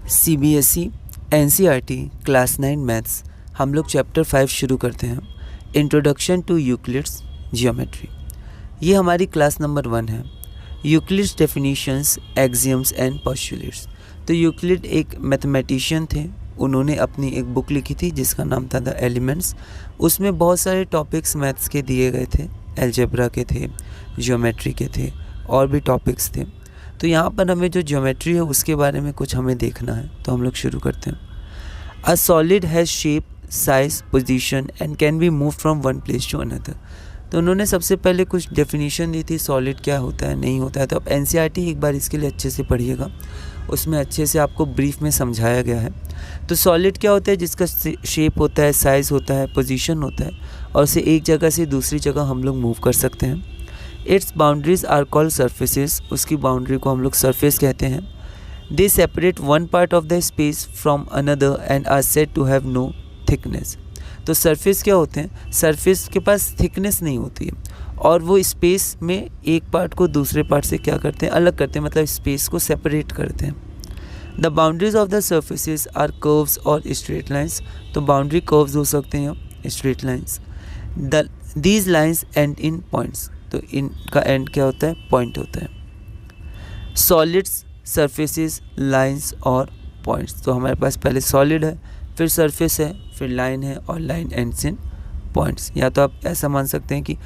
CBSE NCERT class 9 maths हम लोग chapter 5 शुरू करते हैं। Introduction to Euclid's geometry. ये हमारी क्लास नंबर 1 है। Euclid's definitions, axioms and postulates. तो यूक्लिड एक मैथमेटिशियन थे। उन्होंने अपनी एक बुक लिखी थी जिसका नाम था द एलिमेंट्स। उसमें बहुत सारे टॉपिक्स मैथ्स के दिए गए थे, अलजेब्रा के थे, जियोमेट्री के थे और भी टॉपिक्स थे। तो यहाँ पर हमें जो ज्योमेट्री है उसके बारे में कुछ हमें देखना है, तो हम लोग शुरू करते हैं। A solid has shape, size, position and can be move from one place to another. तो उन्होंने सबसे पहले कुछ डेफिनेशन दी थी, सॉलिड क्या होता है, नहीं होता है। तो आप एनसीईआरटी एक बार इसके लिए अच्छे से पढ़िएगा, उसमें अच्छे से आपको ब्रीफ में समझाया गया है। तो सॉलिड क्या होता है, जिसका शेप होता है, साइज़ होता है, पोजीशन होता है और उसे एक जगह से दूसरी जगह हम लोग मूव कर सकते हैं। Its boundaries are called surfaces. उसकी बाउंड्री को हम लोग सरफेस कहते हैं। They separate one part of the space from another and are said to have no thickness. तो सरफेस क्या होते हैं, सरफेस के पास थिकनेस नहीं होती है और वो स्पेस में एक पार्ट को दूसरे पार्ट से क्या करते हैं, अलग करते हैं, मतलब स्पेस को सेपरेट करते हैं। The boundaries of the surfaces are curves और स्ट्रेट लाइन्स। तो बाउंड्री कर्व्स हो सकते हैं, straight lines. These lines and in points. तो इनका एंड क्या होता है, पॉइंट होता है। सॉलिड्स, सरफेसेस, लाइंस और पॉइंट्स। तो हमारे पास पहले सॉलिड है, फिर सरफेस है, फिर लाइन है और लाइन एंड्स इन पॉइंट्स। या तो आप ऐसा मान सकते हैं कि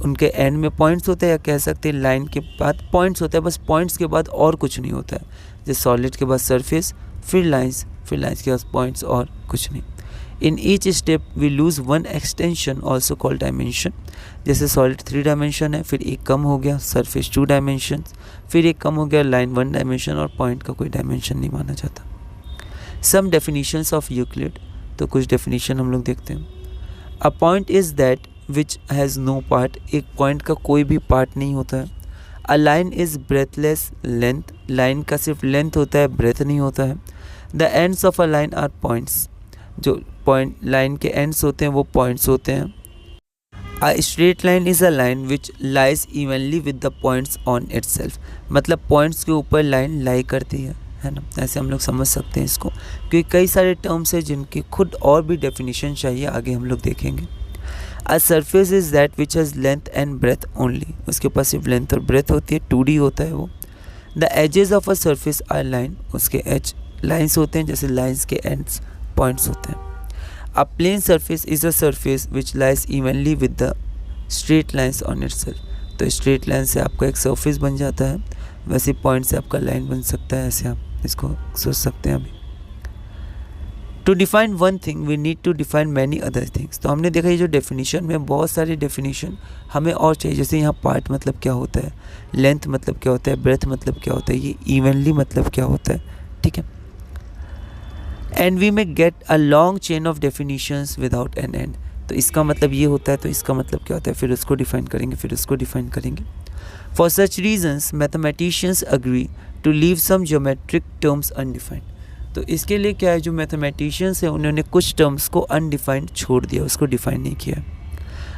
उनके एंड में पॉइंट्स होते हैं, या कह सकते हैं लाइन के बाद पॉइंट्स होता है, बस पॉइंट्स के बाद और कुछ नहीं होता है। जैसे सॉलिड के बाद सरफेस, फिर लाइंस के बाद पॉइंट्स और कुछ नहीं। In each step we lose one extension also called dimension. जैसे सॉलिड 3 डायमेंशन है, फिर एक कम हो गया, सरफेस 2 डायमेंशन, फिर एक कम हो गया, लाइन 1 डायमेंशन और पॉइंट का कोई डायमेंशन नहीं माना जाता। Some definitions of Euclid. तो कुछ डेफिनेशन हम लोग देखते हैं। A point is that which has no part. एक पॉइंट का कोई भी पार्ट नहीं होता है। A line is breathless length. Line का सिर्फ लेंथ होता है, ब्रेथ नहीं होता है। The ends of a line are points. जो पॉइंट लाइन के एंड्स होते हैं वो पॉइंट्स होते हैं। A straight line is a line which lies evenly with the points on itself. मतलब पॉइंट्स के ऊपर लाइन लाई करती है ना। ऐसे हम लोग समझ सकते हैं इसको, क्योंकि कई सारे टर्म्स हैं जिनकी खुद और भी डेफिनेशन चाहिए, आगे हम लोग देखेंगे। A surface is that which has length and breath only. उसके पास सिर्फ लेंथ और ब्रेथ होती है, 2D होता है वो। The edges of a surface are line. उसके एज लाइन्स होते हैं, जैसे लाइन्स के एंड्स पॉइंट्स होते हैं। A plane surface is a surface which lies evenly with the straight lines on itself. तो स्ट्रेट लाइन से आपका एक सरफेस बन जाता है, वैसे पॉइंट से आपका लाइन बन सकता है। ऐसे आप इसको सोच सकते हैं अभी। To define one thing we need to define many other things. तो हमने देखा ये जो डेफिनेशन में बहुत सारे डेफिनेशन हमें और चाहिए। जैसे यहाँ पार्ट मतलब क्या होता है, लेंथ मतलब क्या होता है, ब्रेथ मतलब क्या होता है, ये इवनली मतलब क्या होता है, ठीक है। And we may get a long chain of definitions without an end. तो इसका मतलब ये होता है, तो इसका मतलब क्या होता है, फिर उसको डिफाइन करेंगे, फिर उसको डिफाइन करेंगे। For such reasons mathematicians agree to leave some geometric terms undefined. तो इसके लिए क्या है, जो मैथमेटिशियंस हैं उन्होंने कुछ टर्म्स को अनडिफाइंड छोड़ दिया, उसको डिफाइन नहीं किया।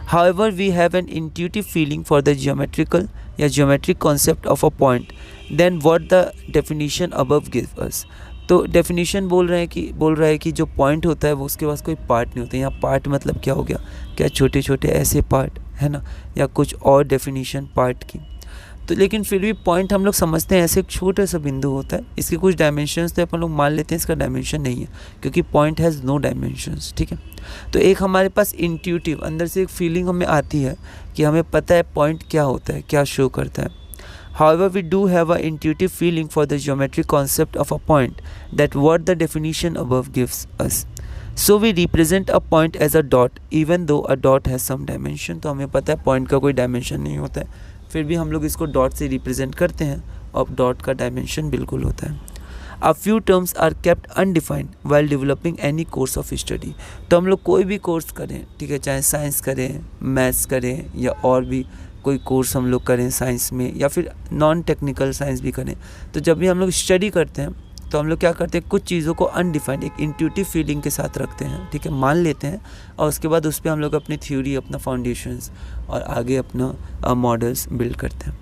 However, we have an intuitive feeling for the geometrical या geometric concept of a point than what the definition above gives us। तो डेफिनेशन बोल रहा है कि जो पॉइंट होता है वो उसके पास कोई पार्ट नहीं होता है। यहाँ पार्ट मतलब क्या हो गया, क्या छोटे छोटे ऐसे पार्ट है ना, या कुछ और डेफिनेशन पार्ट की। तो लेकिन फिर भी पॉइंट हम लोग समझते हैं ऐसे एक छोटा सा बिंदु होता है, इसके कुछ डायमेंशंस तो अपन लोग मान लेते हैं इसका डायमेंशन नहीं है, क्योंकि पॉइंट हैज़ नो डायमेंशंस, ठीक है। तो एक हमारे पास इंट्यूटिव अंदर से एक फीलिंग हमें आती है कि हमें पता है पॉइंट क्या होता है, क्या शो करता है। However, we do have an intuitive feeling for the geometric concept of a point that what the definition above gives us. So we represent a point as a dot even though a dot has some dimension। तो हमें पता है point का कोई dimension नहीं होता है, फिर भी हम लोग इसको डॉट से रिप्रेजेंट करते हैं और डॉट का डायमेंशन बिल्कुल होता है। A few terms are kept undefined while developing any course of study। तो हम लोग कोई भी कोर्स करें, ठीक है, चाहे साइंस करें, मैथ्स करें या और भी कोई कोर्स हम लोग करें साइंस में, या फिर नॉन टेक्निकल साइंस भी करें, तो जब भी हम लोग स्टडी करते हैं तो हम लोग क्या करते हैं, कुछ चीज़ों को अनडिफाइंड एक इंट्यूटिव फीलिंग के साथ रखते हैं, ठीक है, मान लेते हैं और उसके बाद उस पर हम लोग अपनी थ्योरी, अपना फाउंडेशंस और आगे अपना मॉडल्स बिल्ड करते हैं।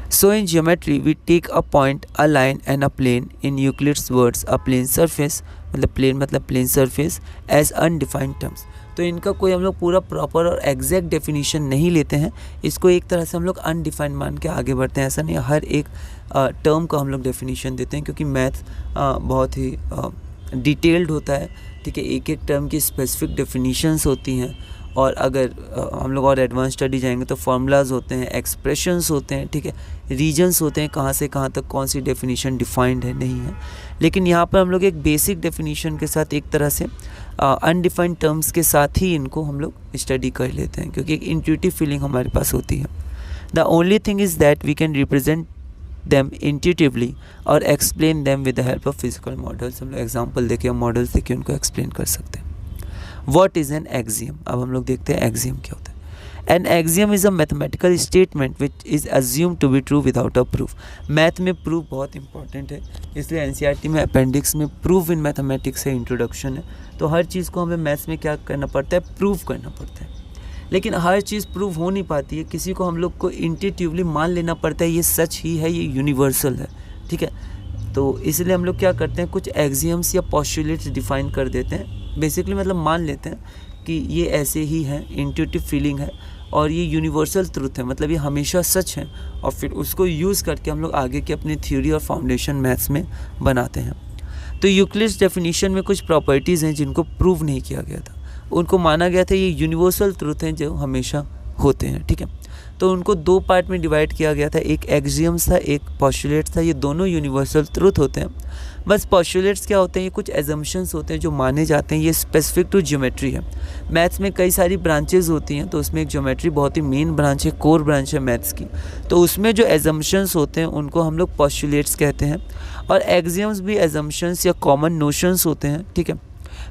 So in geometry we take a point, a line and a plane. In Euclid's words, a plane surface मतलब plane surface as undefined terms. तो इनका कोई हम लोग पूरा प्रॉपर और एग्जैक्ट डेफिनेशन नहीं लेते हैं, इसको एक तरह से हम लोग अनडिफाइंड मान के आगे बढ़ते हैं। ऐसा नहीं, हर एक टर्म को हम लोग डेफिनेशन देते हैं, क्योंकि मैथ बहुत ही डिटेल्ड होता है, ठीक है। एक एक टर्म की स्पेसिफिक डेफिनेशंस होती हैं, और अगर हम लोग और एडवांस स्टडी जाएंगे तो फार्मूलाज होते हैं, एक्सप्रेशंस होते हैं, ठीक है, रीजन्स होते हैं, कहाँ से कहाँ तक कौन सी डेफिनेशन डिफाइंड है नहीं है। लेकिन यहाँ पर हम लोग एक बेसिक डेफिनेशन के साथ, एक तरह से अनडिफाइंड टर्म्स के साथ ही इनको हम लोग स्टडी कर लेते हैं, क्योंकि एक इंट्यूटिव फीलिंग हमारे पास होती है। The only thing is that we can represent them intuitively और explain them with the help of physical models। हम लोग एग्जाम्पल देके, मॉडल्स देके उनको एक्सप्लेन कर सकते हैं। What is an axiom? अब हम लोग देखते हैं axiom क्या होता है। An axiom is a mathematical statement which is assumed to be true without a proof। Math में प्रूफ बहुत इंपॉर्टेंट है, इसलिए एनसीईआरटी में अपेंडिक्स में प्रूफ इन मैथमेटिक्स है इंट्रोडक्शन है। तो हर चीज़ को हमें मैथ्स में क्या करना पड़ता है, प्रूफ करना पड़ता है। लेकिन हर चीज़ प्रूव हो नहीं पाती है, किसी को हम लोग को इंट्यूटिवली मान लेना पड़ता है, ये सच ही है, ये यूनिवर्सल है, ठीक है। तो इसलिए हम लोग क्या करते हैं, कुछ एक्सियम्स या पोस्टुलेट्स डिफाइन कर देते हैं, बेसिकली मतलब मान लेते हैं कि ये ऐसे ही है, इंट्यूटिव फीलिंग है और ये यूनिवर्सल ट्रुथ है, मतलब ये हमेशा सच है, और फिर उसको यूज़ करके हम लोग आगे की अपनी थ्योरी और फाउंडेशन मैथ्स में बनाते हैं। तो यूक्लिड्स डेफिनेशन में कुछ प्रॉपर्टीज़ हैं जिनको प्रूव नहीं किया गया था, उनको माना गया था ये यूनिवर्सल ट्रुथ हैं जो हमेशा होते हैं, ठीक है। तो उनको दो पार्ट में डिवाइड किया गया था, एक एक्सियम्स था, एक पोस्टुलेट्स था। ये दोनों यूनिवर्सल ट्रुथ होते हैं। बस पोस्टुलेट्स क्या होते हैं, ये कुछ एजम्पशंस होते हैं जो माने जाते हैं, ये स्पेसिफिक टू ज्योमेट्री है। मैथ्स में कई सारी ब्रांचेज होती हैं, तो उसमें एक ज्योमेट्री बहुत ही मेन ब्रांच है, कोर ब्रांच है मैथ्स की। तो उसमें जो एजम्पशंस होते हैं उनको हम लोग पोस्टुलेट्स कहते हैं, और एक्सियम्स भी एजम्पशंस या कॉमन नोशंस होते हैं, ठीक है,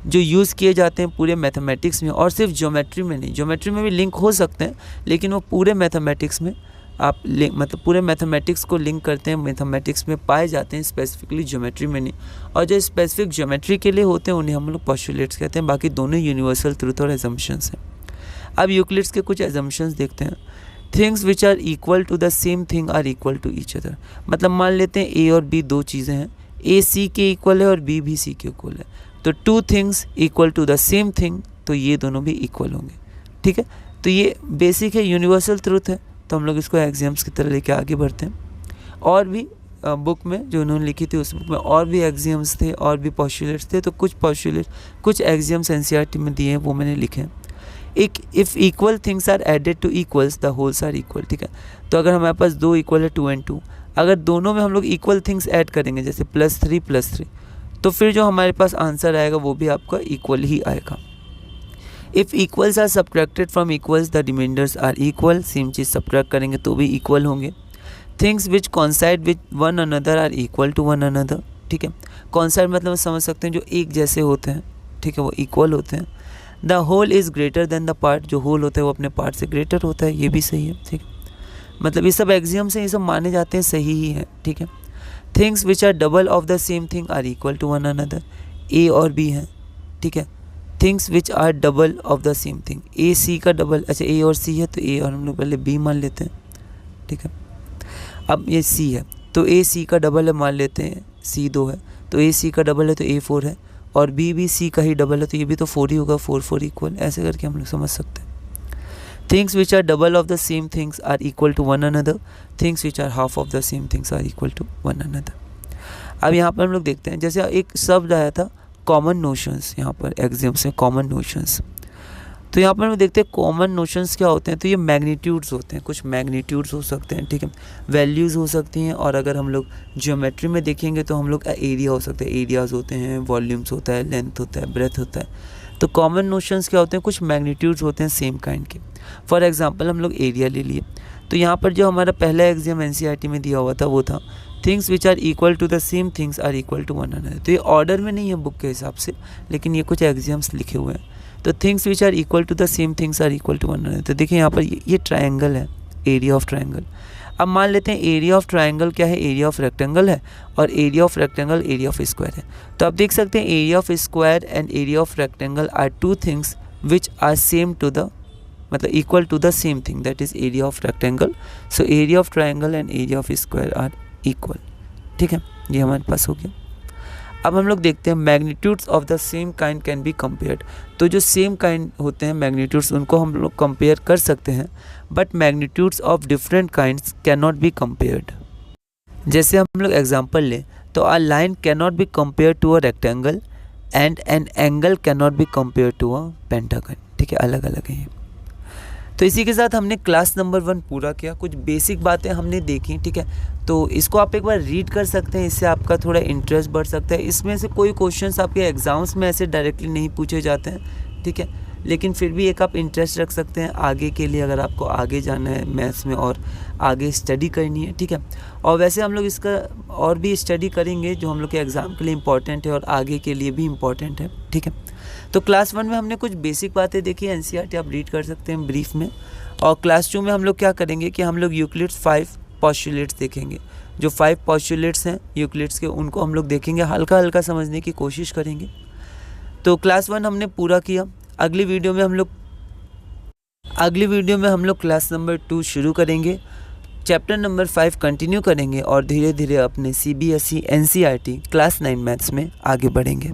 जो यूज़ किए जाते हैं पूरे मैथमेटिक्स में, और सिर्फ ज्योमेट्री में नहीं, ज्योमेट्री में भी लिंक हो सकते हैं, लेकिन वो पूरे मैथमेटिक्स में आप लिंक, मतलब पूरे मैथमेटिक्स को लिंक करते हैं, मैथमेटिक्स में पाए जाते हैं, स्पेसिफिकली ज्योमेट्री में नहीं। और जो स्पेसिफिक ज्योमेट्री के लिए होते हैं उन्हें हम लोग पोस्टुलेट्स कहते हैं, बाकी दोनों यूनिवर्सल ट्रुथ और एजम्पशंस हैं। अब यूक्लिड्स के कुछ एजम्पशंस देखते हैं। Things which are equal to the same thing are equal to each other. मतलब मान लेते हैं ए और बी दो चीज़ें हैं, ए सी के इक्वल है और बी भी सी के इक्वल है, तो two things equal to the same thing, तो ये दोनों भी इक्वल होंगे, ठीक है। तो ये बेसिक है, यूनिवर्सल ट्रुथ है, तो हम लोग इसको एक्सियम्स की तरह लेके आगे बढ़ते हैं। और भी बुक में जो उन्होंने लिखी थी, उस बुक में और भी एक्सियम्स थे और भी पोस्टुलेट्स थे, तो कुछ एक्सियम्स एनसीईआरटी में दिए हैं, वो मैंने लिखे हैं। एक if equal things are added to equals the wholes are equal, ठीक है। तो अगर हमारे पास दो इक्वल है 2 and 2, अगर दोनों में हम लोग इक्वल थिंग्स ऐड करेंगे, जैसे +3 तो फिर जो हमारे पास आंसर आएगा वो भी आपका इक्वल ही आएगा। If equals are subtracted from equals the remainders are equal, same चीज़ सब्ट्रैक्ट करेंगे तो भी इक्वल होंगे। Things which coincide with one another are equal to one another, ठीक है। कॉन्साइड मतलब समझ सकते हैं जो एक जैसे होते हैं, ठीक है, वो इक्वल होते हैं। The whole is greater than the part, जो होल होता है वो अपने पार्ट से ग्रेटर होता है, ये भी सही है, ठीक है। मतलब ये सब एक्सियम्स हैं, ये सब माने जाते हैं, सही ही है, ठीक है। Things which are double of the same thing are equal to one another, A और बी हैं, ठीक है। Things which are double of the same thing, A C का डबल, अच्छा ए और सी है तो ए और हम लोग पहले बी मान लेते हैं, ठीक है। अब ये सी है तो ए सी का डबल है, मान लेते हैं सी 2 है तो ए सी का डबल है तो ए 4 है, और बी भी सी का ही डबल है तो ये भी तो 4 ही होगा, 4 इक्वल, ऐसे करके हम लोग समझ सकते हैं। Things which are double of the same things are equal to one another, things which are half of the same things are equal to one another. अब यहाँ पर हम लोग देखते हैं, जैसे एक शब्द आया था कॉमन नोशंस, यहाँ पर एक्सियम्स में कॉमन नोशंस, तो यहाँ पर हम देखते हैं कॉमन नोशंस क्या होते हैं। तो ये मैग्नीट्यूड्स होते हैं, कुछ मैग्नीट्यूड्स हो सकते हैं, ठीक है, वैल्यूज़ हो सकती हैं, और अगर हम लोग ज्योमेट्री में देखेंगे तो हम लोग एरिया हो सकते हैं, एरियाज़ होते हैं, वॉल्यूम्स होता है, लेंथ होता है, ब्रेथ होता है। तो कॉमन नोशंस क्या होते हैं, कुछ मैग्नीट्यूड्स होते हैं सेम काइंड के। फॉर एग्जांपल हम लोग एरिया ले लिए, तो यहाँ पर जो हमारा पहला एग्जाम एनसीईआरटी में दिया हुआ था वो था things which are equal to the same things are equal to one another. तो ये ऑर्डर में नहीं है बुक के हिसाब से, लेकिन ये कुछ एग्जाम्स लिखे हुए हैं। तो things which are equal to the same things are equal to one another. तो देखिए यहाँ पर ये ट्रायंगल है, एरिया ऑफ ट्रायंगल। अब मान लेते हैं एरिया ऑफ ट्रायंगल क्या है, एरिया ऑफ रेक्टेंगल है, और area of rectangle area of square है। तो आप देख सकते हैं area of square and area of rectangle are two things which are same to the मतलब equal to the same thing, that is area of rectangle. So area of triangle and area of square are equal. ठीक है, ये हमारे पास हो गया. अब हम लोग देखते हैं magnitudes of the same kind can be compared. तो जो सेम काइंड होते हैं मैग्नीट्यूड्स, उनको हम लोग कंपेयर कर सकते हैं, but magnitudes of different kinds can not be compared. जैसे हम लोग एग्जांपल लें तो a line can not be compare to a rectangle and an angle can not be compare to a pentagon. ठीक है, अलग अलग है ये. तो इसी के साथ हमने क्लास नंबर 1 पूरा किया. कुछ बेसिक बातें हमने देखी. ठीक है, तो इसको आप एक बार रीड कर सकते हैं, इससे आपका थोड़ा इंटरेस्ट बढ़ सकता है. इसमें से कोई क्वेश्चंस आपके एग्ज़ाम्स में ऐसे डायरेक्टली नहीं पूछे जाते हैं. ठीक है, लेकिन फिर भी एक आप इंटरेस्ट रख सकते हैं आगे के लिए, अगर आपको आगे जाना है मैथ्स में और आगे स्टडी करनी है. ठीक है, और वैसे हम लोग इसका और भी स्टडी करेंगे जो हम लोग के एग्ज़ाम के लिए इम्पॉर्टेंट है और आगे के लिए भी इम्पॉर्टेंट है. ठीक है, तो क्लास 1 में हमने कुछ बेसिक बातें देखी. एनसीईआरटी आप रीड कर सकते हैं ब्रीफ में. और क्लास 2 में हम लोग क्या करेंगे कि हम लोग यूक्लिड्स 5 पोस्टुलेट्स देखेंगे. जो 5 पोस्टुलेट्स हैं यूक्लिड्स के, उनको हम लोग देखेंगे, हल्का हल्का समझने की कोशिश करेंगे. तो क्लास 1 हमने पूरा किया. अगली वीडियो में हम लोग क्लास नंबर 2 शुरू करेंगे, चैप्टर नंबर 5 कंटिन्यू करेंगे और धीरे धीरे अपने CBSE NCERT क्लास 9 मैथ्स में आगे बढ़ेंगे.